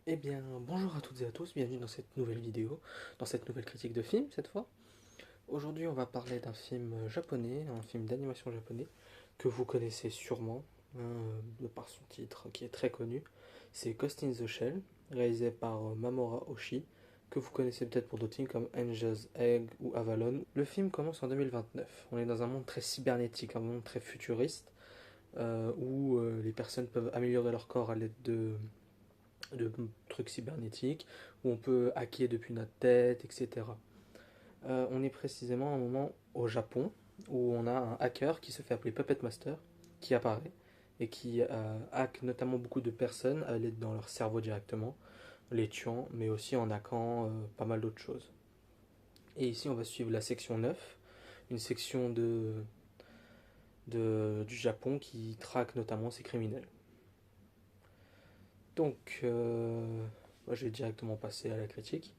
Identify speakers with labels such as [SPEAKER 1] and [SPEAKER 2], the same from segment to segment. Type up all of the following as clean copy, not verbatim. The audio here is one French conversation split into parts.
[SPEAKER 1] Eh bien, bonjour à toutes et à tous, bienvenue dans cette nouvelle vidéo, dans cette nouvelle critique de film cette fois. Aujourd'hui, on va parler d'un film japonais, un film d'animation japonais, que vous connaissez sûrement, de par son titre qui est très connu. C'est Ghost in the Shell, réalisé par Mamoru Oshii, que vous connaissez peut-être pour d'autres films comme Angel's Egg ou Avalon. Le film commence en 2029. On est dans un monde très cybernétique, un monde très futuriste, où les personnes peuvent améliorer leur corps à l'aide de trucs cybernétiques, où on peut hacker depuis notre tête, etc. On est précisément à un moment au Japon, où on a un hacker qui se fait appeler Puppet Master, qui apparaît, et qui hack notamment beaucoup de personnes à l'aide dans leur cerveau directement, les tuant, mais aussi en hackant pas mal d'autres choses. Et ici, on va suivre la section 9, une section du Japon qui traque notamment ces criminels. Donc, moi, je vais directement passer à la critique.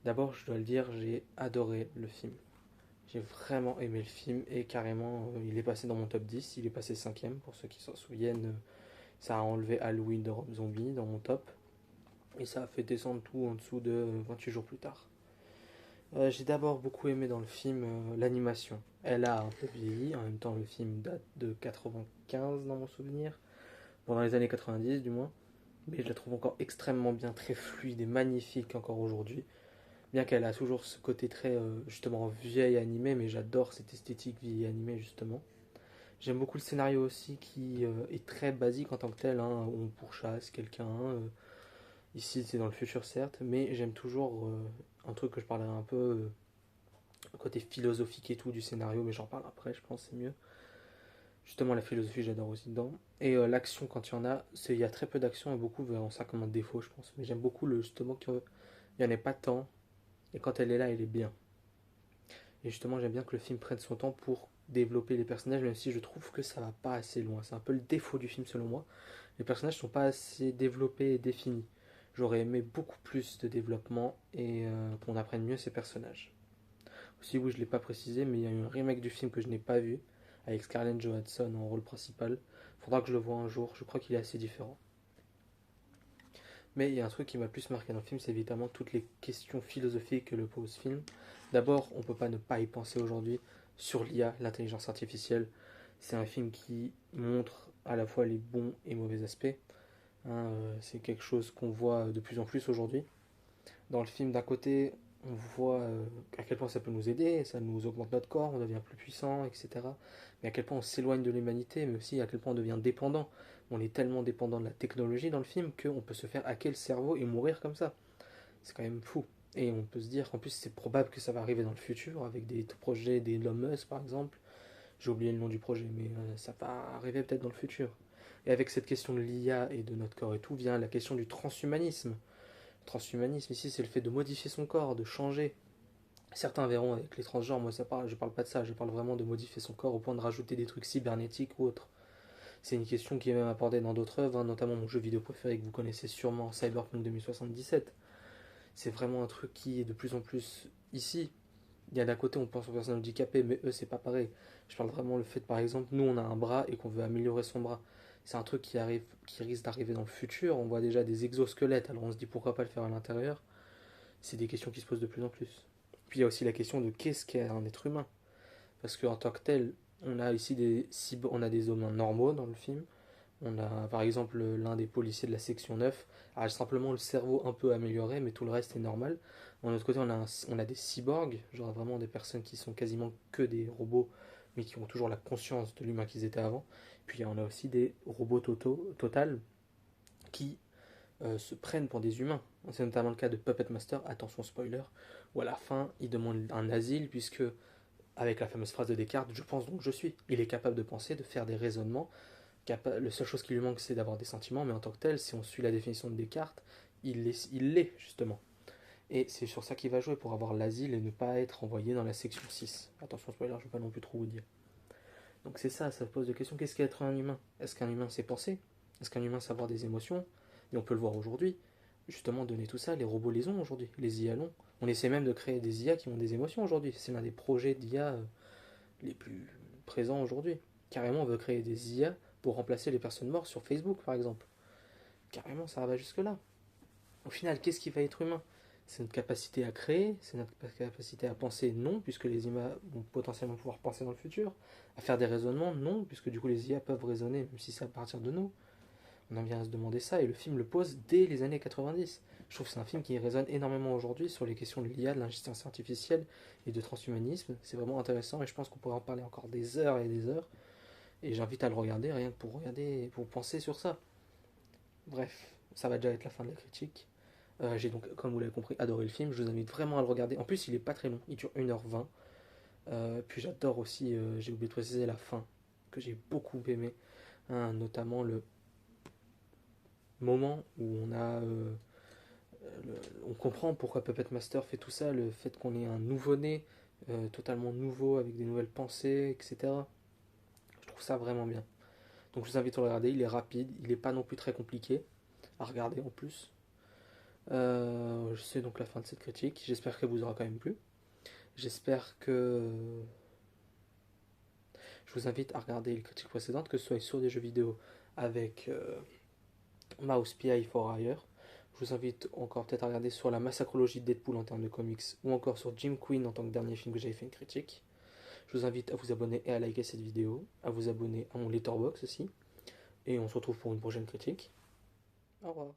[SPEAKER 1] D'abord, je dois le dire, j'ai adoré le film. J'ai vraiment aimé le film et carrément, il est passé dans mon top 10. Il est passé cinquième pour ceux qui s'en souviennent. Ça a enlevé Halloween de Rob Zombie dans mon top et ça a fait descendre tout en dessous de 28 jours plus tard. J'ai d'abord beaucoup aimé dans le film l'animation. Elle a un peu vieilli, en même temps le film date de 95 dans mon souvenir, pendant les années 90 du moins, mais je la trouve encore extrêmement bien, très fluide et magnifique encore aujourd'hui. Bien qu'elle a toujours ce côté très justement vieille animée, mais j'adore cette esthétique vieille animée justement. J'aime beaucoup le scénario aussi qui est très basique en tant que tel, hein. On pourchasse quelqu'un. Ici c'est dans le futur certes, mais j'aime toujours un truc que je parlerai un peu côté philosophique et tout du scénario, mais j'en parle après, je pense c'est mieux. Justement la philosophie j'adore aussi dedans. Et l'action quand il y en a, il y a très peu d'action et beaucoup verront ça comme un défaut je pense. Mais j'aime beaucoup le justement qu'il n'y en ait pas tant et quand elle est là elle est bien. Et justement, j'aime bien que le film prenne son temps pour développer les personnages, même si je trouve que ça va pas assez loin. C'est un peu le défaut du film selon moi. Les personnages sont pas assez développés et définis. J'aurais aimé beaucoup plus de développement et qu'on apprenne mieux ces personnages. Aussi, oui, je l'ai pas précisé, mais il y a eu un remake du film que je n'ai pas vu, avec Scarlett Johansson en rôle principal. Faudra que je le voie un jour, je crois qu'il est assez différent. Mais il y a un truc qui m'a le plus marqué dans le film, c'est évidemment toutes les questions philosophiques que le pose ce film. D'abord, on ne peut pas ne pas y penser aujourd'hui sur l'IA, l'intelligence artificielle. C'est un film qui montre à la fois les bons et mauvais aspects. C'est quelque chose qu'on voit de plus en plus aujourd'hui. Dans le film, d'un côté, on voit à quel point ça peut nous aider, ça nous augmente notre corps, on devient plus puissant, etc. Mais à quel point on s'éloigne de l'humanité, mais aussi à quel point on devient dépendant. On est tellement dépendant de la technologie dans le film qu'on peut se faire hacker le cerveau et mourir comme ça. C'est quand même fou. Et on peut se dire qu'en plus c'est probable que ça va arriver dans le futur avec des projets d'Elon Musk par exemple. J'ai oublié le nom du projet, mais ça va arriver peut-être dans le futur. Et avec cette question de l'IA et de notre corps et tout vient la question du transhumanisme. Transhumanisme ici, c'est le fait de modifier son corps, de changer. Certains verront avec les transgenres, moi je parle pas de ça, je parle vraiment de modifier son corps au point de rajouter des trucs cybernétiques ou autres. C'est une question qui est même abordée dans d'autres œuvres, hein, notamment mon jeu vidéo préféré que vous connaissez sûrement, Cyberpunk 2077. C'est vraiment un truc qui est de plus en plus ici. Il y a d'un côté on pense aux personnes handicapées, mais eux c'est pas pareil. Je parle vraiment le fait par exemple, nous on a un bras et qu'on veut améliorer son bras. C'est un truc qui arrive, qui risque d'arriver dans le futur. On voit déjà des exosquelettes, alors on se dit pourquoi pas le faire à l'intérieur. C'est des questions qui se posent de plus en plus. Puis il y a aussi la question de qu'est-ce qu'est un être humain. Parce qu'en tant que tel, on a ici on a des hommes normaux dans le film. On a par exemple l'un des policiers de la section 9 a simplement le cerveau un peu amélioré, mais tout le reste est normal. D'un autre côté, on a des cyborgs, genre vraiment des personnes qui sont quasiment que des robots, mais qui ont toujours la conscience de l'humain qu'ils étaient avant. Puis on a aussi des robots total qui se prennent pour des humains. C'est notamment le cas de Puppet Master, attention spoiler, où à la fin il demande un asile puisque, avec la fameuse phrase de Descartes, je pense donc je suis. Il est capable de penser, de faire des raisonnements. La seule chose qui lui manque c'est d'avoir des sentiments, mais en tant que tel, si on suit la définition de Descartes, il l'est justement. Et c'est sur ça qu'il va jouer pour avoir l'asile et ne pas être envoyé dans la section 6. Attention spoiler, je ne vais pas non plus trop vous dire. Donc c'est ça, ça pose des questions. Qu'est-ce qu'être un humain? Est-ce qu'un humain sait penser? Est-ce qu'un humain sait avoir des émotions? Et on peut le voir aujourd'hui. Justement, donner tout ça, les robots les ont aujourd'hui, les IA l'ont. On essaie même de créer des IA qui ont des émotions aujourd'hui. C'est l'un des projets d'IA les plus présents aujourd'hui. Carrément, on veut créer des IA pour remplacer les personnes mortes sur Facebook, par exemple. Carrément, ça va jusque-là. Au final, qu'est-ce qui va être humain? C'est notre capacité à créer, c'est notre capacité à penser, non, puisque les IA vont potentiellement pouvoir penser dans le futur. À faire des raisonnements, non, puisque du coup les IA peuvent raisonner, même si c'est à partir de nous. On en vient à se demander ça, et le film le pose dès les années 90. Je trouve que c'est un film qui résonne énormément aujourd'hui sur les questions de l'IA, de l'intelligence artificielle et de transhumanisme. C'est vraiment intéressant, et je pense qu'on pourrait en parler encore des heures et des heures. Et j'invite à le regarder, rien que pour regarder, pour penser sur ça. Bref, ça va déjà être la fin de la critique. J'ai donc, comme vous l'avez compris, adoré le film. Je vous invite vraiment à le regarder. En plus, il est pas très long, il dure 1h20. Puis j'adore aussi, j'ai oublié de préciser la fin, que j'ai beaucoup aimé. Hein, notamment le moment où on comprend pourquoi Puppet Master fait tout ça, le fait qu'on ait un nouveau-né, totalement nouveau, avec des nouvelles pensées, etc. Je trouve ça vraiment bien. Donc je vous invite à le regarder, il est rapide, il n'est pas non plus très compliqué à regarder en plus. C'est donc la fin de cette critique. J'espère qu'elle vous aura quand même plu. J'espère que. Je vous invite à regarder les critiques précédentes, que ce soit sur des jeux vidéo avec Mouse PI for Hire. Je vous invite encore peut-être à regarder sur la massacrologie de Deadpool en termes de comics, ou encore sur Jim Queen en tant que dernier film que j'avais fait une critique. Je vous invite à vous abonner et à liker cette vidéo, à vous abonner à mon Letterboxd aussi, et on se retrouve pour une prochaine critique. Au revoir.